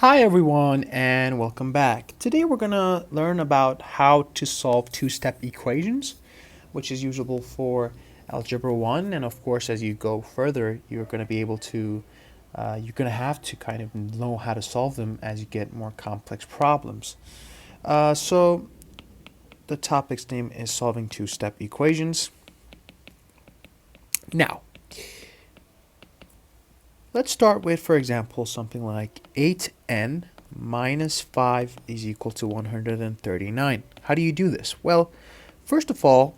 Hi everyone and welcome back. Today we're going to learn about how to solve two-step equations, which is usable for Algebra 1, and of course as you go further you're going to be able to you're going to have to kind of know how to solve them as you get more complex problems. So the topic's name is solving two-step equations. Now, let's start with, for example, something like 8n minus 5 is equal to 139. How do you do this? Well, first of all,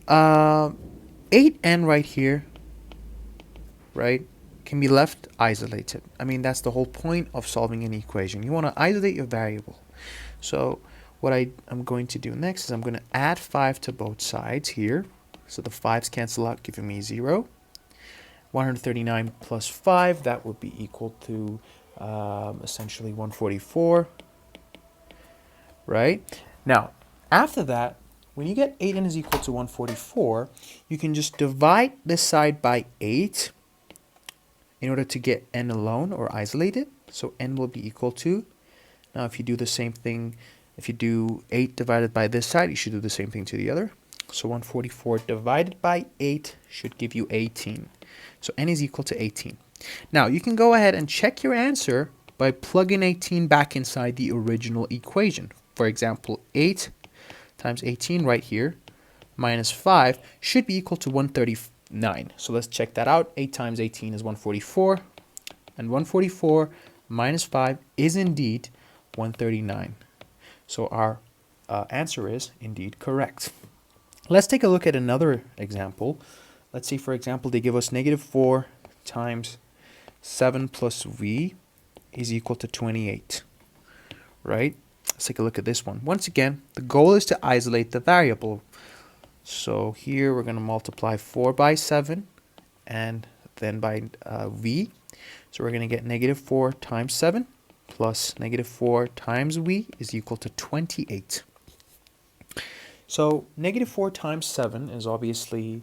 8n right here, right, can be left isolated. I mean, that's the whole point of solving an equation. You want to isolate your variable. So what I'm going to do next is I'm going to add 5 to both sides here. So the 5's cancel out, giving me 0. 139 plus 5, that would be equal to essentially 144, right? Now, after that, when you get 8n is equal to 144, you can just divide this side by 8 in order to get n alone or isolated. So n will be equal to, now if you do the same thing, if you do 8 divided by this side, you should do the same thing to the other. So 144 divided by 8 should give you 18. So n is equal to 18. Now you can go ahead and check your answer by plugging 18 back inside the original equation. For example, 8 times 18 right here minus 5 should be equal to 139. So let's check that out. 8 times 18 is 144. And 144 minus 5 is indeed 139. So our answer is indeed correct. Let's take a look at another example. Let's say, for example, they give us negative 4 times 7 plus v is equal to 28, right? Let's take a look at this one. Once again, the goal is to isolate the variable. So here we're going to multiply 4 by 7 and then by v. So we're going to get negative 4 times 7 plus negative 4 times v is equal to 28. So negative 4 times 7 is obviously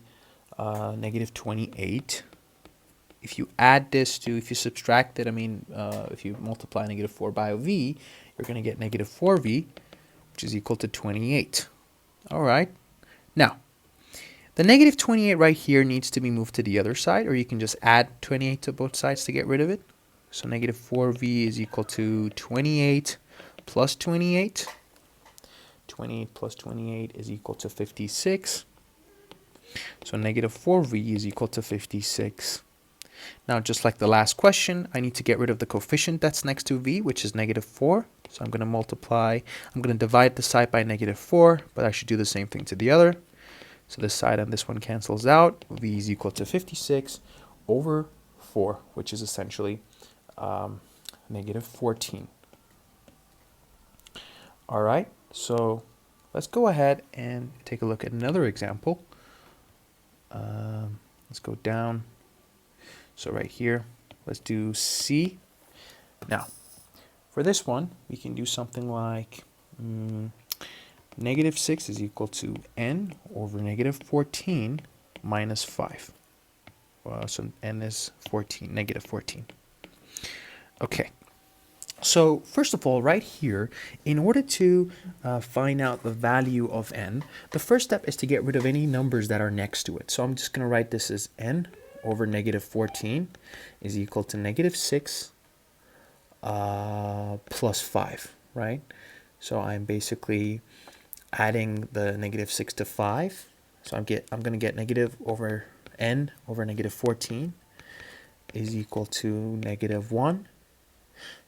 negative 28. If you add this to, if you subtract it, if you multiply negative 4 by v, you're going to get negative 4v, which is equal to 28. All right. Now, the negative 28 right here needs to be moved to the other side, or you can just add 28 to both sides to get rid of it. So negative 4v is equal to 28 plus 28. 28 plus 28 is equal to 56. So negative 4v is equal to 56. Now, just like the last question, I need to get rid of the coefficient that's next to v, which is negative 4. So I'm going to divide the side by negative 4, but I should do the same thing to the other. So this side and this one cancels out. V is equal to 56 over 4, which is essentially negative 14. All right, so let's go ahead and take a look at another example. Let's go down. So right here, let's do C. Now, for this one, we can do something like negative 6 is equal to n over negative 14 minus 5. So n is 14, negative 14. Okay. So first of all, right here, in order to find out the value of n, the first step is to get rid of any numbers that are next to it. So I'm just going to write this as n over negative 14 is equal to negative 6 plus 5, right? So I'm basically adding the negative 6 to 5. So I'm going to get negative over n over negative 14 is equal to negative 1.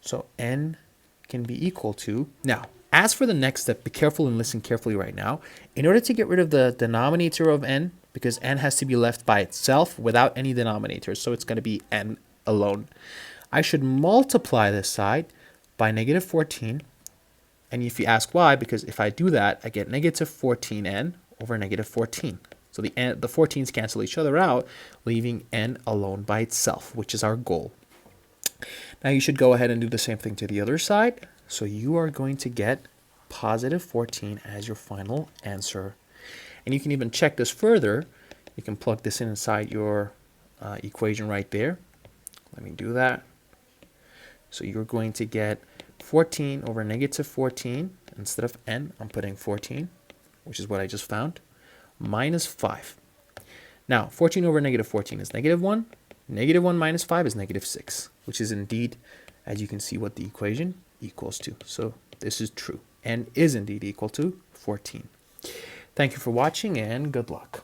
So n can be equal to, now, as for the next step, be careful and listen carefully right now. In order to get rid of the denominator of n, because n has to be left by itself without any denominator, so it's going to be n alone, I should multiply this side by negative 14. And if you ask why, because if I do that, I get negative 14n over negative 14. So the 14's cancel each other out, leaving n alone by itself, which is our goal. Now you should go ahead and do the same thing to the other side. So you are going to get positive 14 as your final answer. And you can even check this further. You can plug this inside your equation right there. Let me do that. So you're going to get 14 over negative 14. Instead of n, I'm putting 14, which is what I just found, minus 5. Now, 14 over negative 14 is negative 1. Negative 1 minus 5 is negative 6, which is indeed, as you can see, what the equation equals to. So this is true. N is indeed equal to 14. Thank you for watching and good luck.